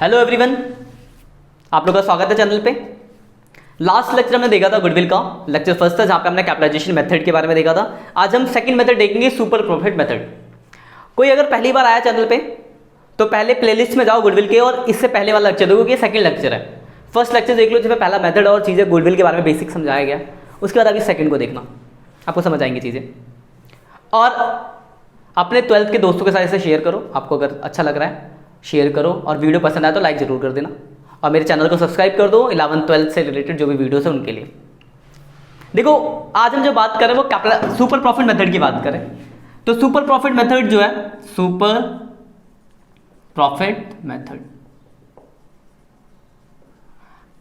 Hello everyone, आप लोगों का स्वागत है चैनल पे। लास्ट लेक्चर हमने देखा था गुडविल का, लेक्चर फर्स्ट था जहां पे हमने कैपिटलाइजेशन मेथड के बारे में देखा था। आज हम सेकंड मेथड देखेंगे, सुपर प्रॉफिट मेथड। कोई अगर पहली बार आया चैनल पे तो पहले प्लेलिस्ट में जाओ गुडविल के और इससे पहले वाला लेक्चर देखो, ये सेकंड लेक्चर है। फर्स्ट लेक्चर देख लो जिसमें पहला मेथड और चीज़ें गुडविल के बारे में बेसिक समझाया गया, उसके बाद अभी सेकंड को देखना, आपको समझ आएंगी चीज़ें। और अपने 12th के दोस्तों के साथ इसे शेयर करो, आपको अगर अच्छा लग रहा है शेयर करो, और वीडियो पसंद आए तो लाइक ज़रूर कर देना, और मेरे चैनल को सब्सक्राइब कर दो 11th 12th से रिलेटेड जो भी वीडियोस है उनके लिए। देखो आज हम जो बात करें वो सुपर प्रॉफिट मेथड की बात करें, तो सुपर प्रॉफिट मेथड जो है, सुपर प्रॉफिट मेथड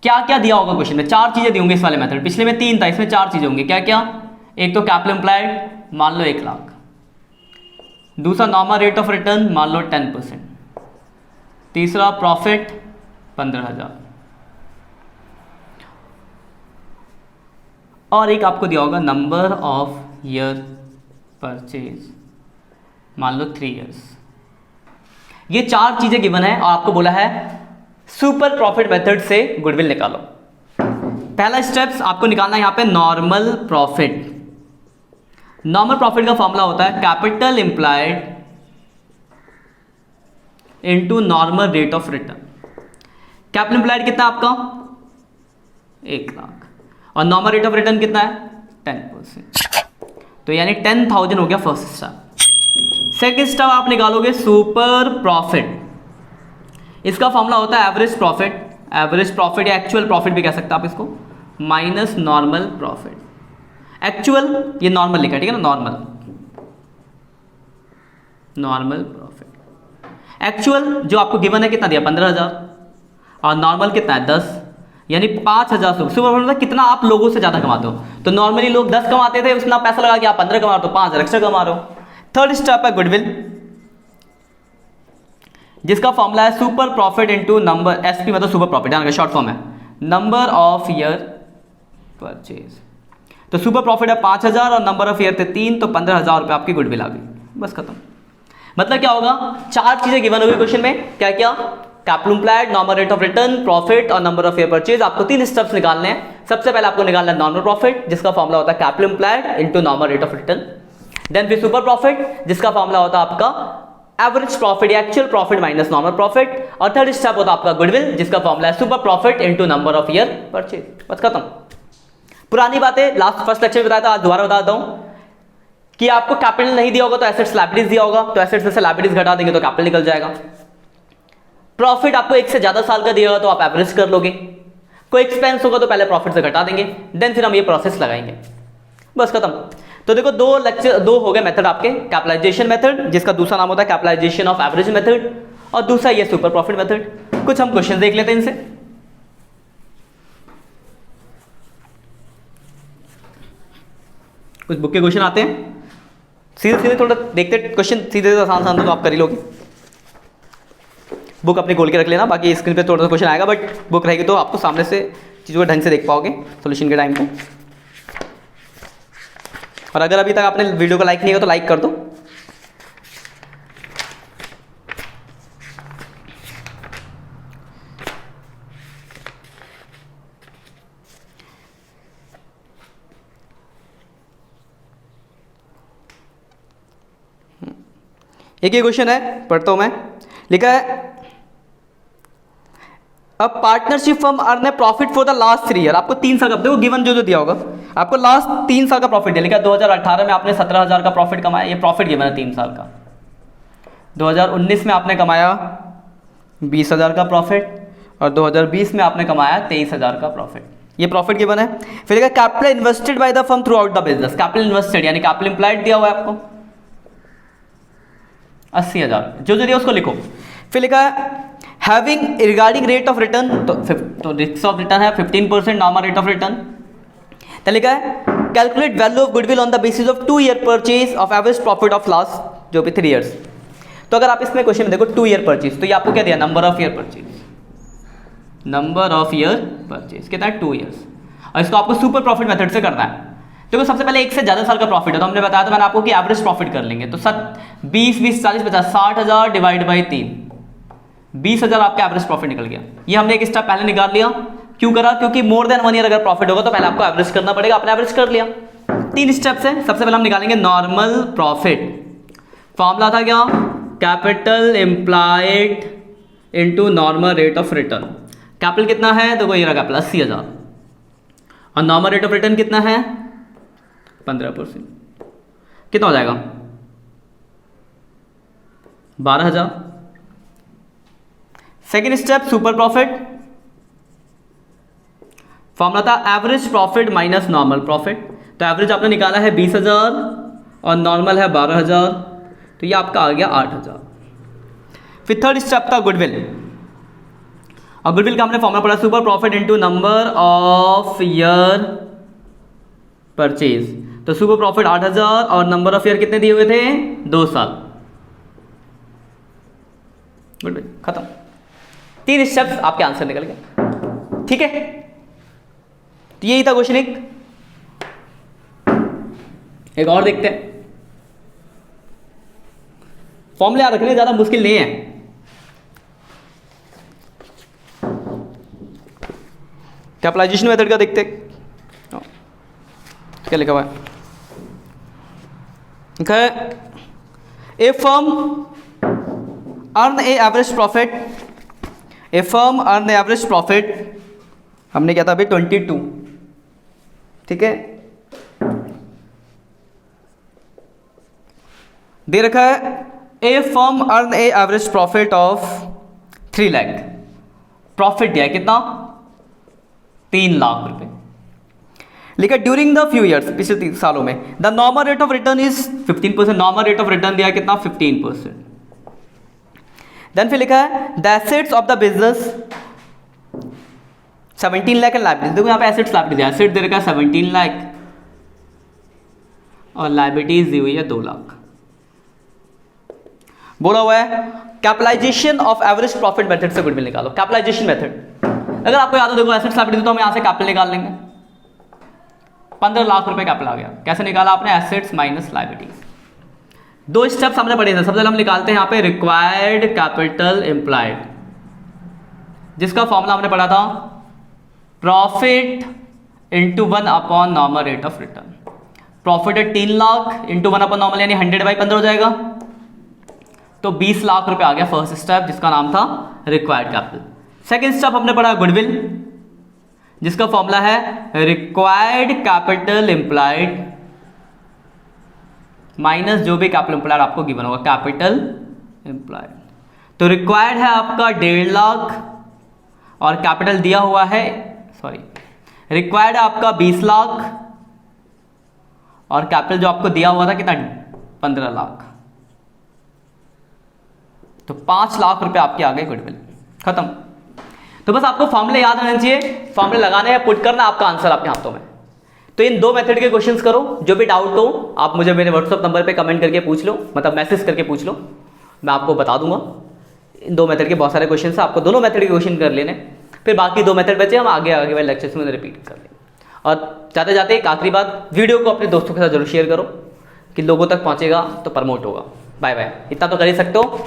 क्या क्या दिया होगा क्वेश्चन में? 4 चीजें दी होंगी इस वाले मेथड। पिछले में 3 था, इसमें 4 चीजें होंगी। क्या क्या? एक तो कैपिटल एम्प्लॉयड मान लो 1 लाख, दूसरा नॉर्मल रेट ऑफ रिटर्न मान लो 10%, तीसरा प्रॉफिट 15,000, और एक आपको दिया होगा नंबर ऑफ ईयर परचेज मान लो 3 इयर्स। ये 4 चीजें गिवन है और आपको बोला है सुपर प्रॉफिट मेथड से गुडविल निकालो। पहला स्टेप्स आपको निकालना है यहां पे नॉर्मल प्रॉफिट। नॉर्मल प्रॉफिट का फॉर्मूला होता है capital employed into normal rate of return. Capital employed कितना है आपका? 1 लाख, और नॉर्मल रेट ऑफ रिटर्न कितना है? 10%। तो यानी 10,000 हो गया फर्स्ट स्टेप। सेकेंड स्टेप आप निकालोगे सुपर प्रॉफिट। इसका फॉर्मूला होता है एवरेज प्रॉफिट। एवरेज प्रॉफिट या एक्चुअल प्रॉफिट भी कह सकते हैं आप इसको, माइनस नॉर्मल प्रॉफिट। एक्चुअल ये नॉर्मल लिखा है, ठीक है ना, नॉर्मल प्रॉफिट। एक्चुअल जो आपको गिवन है कितना दिया? 15,000, और नॉर्मल कितना है? 10, यानी 5,000। सुपर प्रॉफिट कितना आप लोगों से ज्यादा कमाते हो। तो नॉर्मली लोग 10 कमाते थे, उसमें पैसा लगा कि आप 15 कमा रहे हो तो 5,000 एक्स्ट्रा कमा रहे हो। थर्ड स्टेप है गुडविल, जिसका फॉर्मूला है super profit into number, SP मतलब सुपर प्रॉफिट, यानी शॉर्ट फॉर्म है नंबर ऑफ ईयर परचेज। तो सुपर प्रॉफिट है 5,000 और नंबर ऑफ ईयर थे 3, तो 15,000 रुपये आपकी गुडविल आ गई, बस खत्म। मतलब क्या होगा? 4 चीजें गिवन होगी क्वेश्चन में। क्या क्या? Capital employed, normal rate of return, profit और नंबर ऑफ ईयर परचेज। आपको 3 स्टेप्स निकालने हैं। सबसे पहले आपको निकालना है नॉर्मल प्रॉफिट, जिसका फॉर्मूला होता है capital employed into normal rate of return. Then फिर सुपर प्रॉफिट, जिसका फॉर्मूला होता है आपका एवरेज प्रॉफिट या actual profit minus normal profit. और थर्ड स्टेप होता है आपका गुडविल, जिसका फॉर्मूला है super profit into number of year purchase, बस खत्म। पुरानी बातें लास्ट फर्स्ट लेक्चर में बताया था, आज दोबारा बताता हूं कि आपको कैपिटल नहीं दिया होगा तो एसेट्स लायबिलिटीज दिया होगा, तो एसेट्स में से लायबिलिटीज घटा देंगे तो कैपिटल निकल जाएगा। प्रॉफिट आपको 1 से ज्यादा साल का दिया होगा तो आप एवरेज कर लोगे। कोई एक्सपेंस होगा तो पहले प्रॉफिट से घटा देंगे, देन फिर हम ये प्रोसेस लगाएंगे, बस खत्म। तो देखो 2 हो गए मेथड आपके, कैपिटलाइजेशन मेथड जिसका दूसरा नाम होता है कैपिटलाइजेशन ऑफ एवरेज मेथड, और दूसरा ये सुपर प्रॉफिट मेथड। कुछ हम क्वेश्चन देख लेते हैं इनसे। कुछ बुक के क्वेश्चन आते हैं, सीधे सीधे थोड़ा देखते क्वेश्चन, सीधे आसान आसान तो आप कर ही लोगे। बुक अपनी खोल के रख लेना, बाकी स्क्रीन पे थोड़ा सा क्वेश्चन आएगा, बट बुक रहेगी तो आपको सामने से चीज़ों को ढंग से देख पाओगे सोल्यूशन के टाइम पे। और अगर अभी तक आपने वीडियो को लाइक नहीं किया तो लाइक कर दो। एक ये क्वेश्चन है, पढ़ता हूं मैं। लिखा है अब partnership firm earn A profit for the last 3 year. आपको 3 साल का, देखो गिवन जो दिया होगा आपको लास्ट 3 साल का प्रॉफिट दिया। लिखा 2018 में आपने 17,000 का प्रॉफिट कमाया, ये प्रॉफिट गिवन है 3 साल का। 2019 में आपने कमाया 20,000 का प्रॉफिट, और 2020 में आपने कमाया 23,000 का प्रॉफिट, ये प्रॉफिट गिवन है। फिर लिखा capital invested by the firm through out the business. Capital invested यानी कैपिटल एम्प्लॉयड दिया हुआ है आपको 80,000, जो दिया उसको लिखो। फिर लिखा है having regarding rate of return, तो रिस्क ऑफ रिटर्न है 15% नॉर्मल रेट ऑफ रिटर्न। तो लिखा है calculate value of goodwill on the basis of 2 year purchase of average profit of last जो भी 3 ईयर्स। तो अगर आप इसमें क्वेश्चन में देखो 2 ईयर परचेज, तो ये आपको क्या दिया? Number of year purchase, number of year purchase कितना है? 2 ईयर्स। और इसको आपको सुपर प्रॉफिट मेथड से करना है। देखो सबसे पहले 1 से ज़्यादा साल का प्रॉफिट है, तो हमने बताया था मैंने आपको कि एवरेज प्रॉफिट कर लेंगे। तो 20, 20, 40, 50, 60,000 डिवाइड बाई 3, 20,000 आपका एवरेज प्रॉफिट निकल गया। ये हमने एक स्टेप पहले निकाल लिया। क्यों करा? क्योंकि मोर देन 1 ईयर अगर प्रॉफिट होगा तो पहले आपको एवरेज करना पड़ेगा। आपने एवरेज कर लिया। 3 स्टेप्स है। सबसे पहले हम निकालेंगे नॉर्मल प्रॉफिट। फॉर्मूला था क्या? Capital employed into normal rate of return. Capital कितना है? देखो ये रहा कैपिटल 80,000 और नॉर्मल रेट ऑफ रिटर्न कितना है? 15%। कितना हो जाएगा? 12,000। Second step super profit. Formula था average profit minus normal profit. तो एवरेज आपने निकाला है 20,000 और नॉर्मल है 12,000, तो ये आपका आ गया 8,000। फिर थर्ड स्टेप था गुडविल। और गुडविल का हमने फॉर्मूला पढ़ा super profit into number of year purchase. तो सुपर प्रॉफिट 8,000 और नंबर ऑफ ईयर कितने दिए हुए थे? 2 साल। गुडविल खत्म। 3 स्टेप्स आपके आंसर निकल गए। ठीक है, तो यही था क्वेश्चन। एक और देखते हैं। फॉर्मूले याद रखने ज्यादा मुश्किल नहीं है। कैपिटलाइजेशन मेथड का देखते हैं। क्या लिखा हुआ है? A firm earn a average profit. A firm earn average profit हमने क्या था अभी 22। ठीक है, दे रखा है a firm earn a average profit of 3 lakh. Profit दिया है कितना? 3 लाख रुपए। लिखा ड्यूरिंग द फ्यू ईयर्स, पिछले 3 सालों में the normal rate of return is 15%। Normal rate of return दिया है कितना? 15%। देन फिर लिखा है the assets of the business 17 lakh and liabilities. देखो यहाँ पे एसेट्स लाइबिलिटीज दिया। एसेट दे रखा है 17 लाख और लाइबिलिटीज दी हुई है 2 लाख। बोला हुआ है capitalisation of average profit method से गुडविल निकालो। कैपिटलाइजेशन मेथड अगर आपको याद हो, देखो एसेट्स लायबिलिटी, तो हम यहां से कैपिटल निकाल लेंगे। 15 लाख रुपए कैपिटल आ गया। कैसे निकाला आपने? Assets minus liabilities. 2 स्टेप्स हमने पढ़े थे। सबसे पहले हम निकालते हैं यहाँ पे रिक्वायर्ड कैपिटल एम्प्लॉयड, जिसका फॉर्मूला हमने पढ़ा था profit into 1 upon normal rate of return. Profit है 3 लाख इंटू 1 अपॉन नॉर्मल, यानी 100/15 हो जाएगा। तो 20 लाख रुपए आ गया फर्स्ट स्टेप, जिसका नाम था रिक्वायर्ड कैपिटल। सेकेंड स्टेप हमने पढ़ा गुडविल, जिसका फॉर्मूला है रिक्वायर्ड कैपिटल एम्प्लॉयड माइनस जो भी कैपिटल एम्प्लॉयड आपको गिवन होगा, कैपिटल एम्प्लॉयड। तो रिक्वायर्ड है आपका 1.5 लाख और कैपिटल दिया हुआ है, सॉरी, रिक्वायर्ड है आपका 20 लाख और कैपिटल जो आपको दिया हुआ था कितना? 15 लाख। तो 5 लाख रुपए आपके आ गए गुडविल। खत्म। तो बस आपको फॉर्मूले याद रहने चाहिए, फॉर्मूले लगाने हैं, पुट करना, आपका आंसर आपके हाथों में। तो इन 2 मेथड के क्वेश्चंस करो। जो भी डाउट हो आप मुझे मेरे व्हाट्सएप नंबर पे कमेंट करके पूछ लो, मतलब मैसेज करके पूछ लो, मैं आपको बता दूंगा। इन 2 मेथड के बहुत सारे क्वेश्चन है, आपको दोनों मेथड के क्वेश्चन कर लेने, फिर बाकी 2 मेथड बचे हम आगे वाले लेक्चर्स में रिपीट कर लेंगे। और जाते जाते एक आखिरी बात, वीडियो को अपने दोस्तों के साथ जरूर शेयर करो कि लोगों तक पहुंचेगा तो प्रमोट होगा। बाय बाय, इतना तो कर ही सकते हो।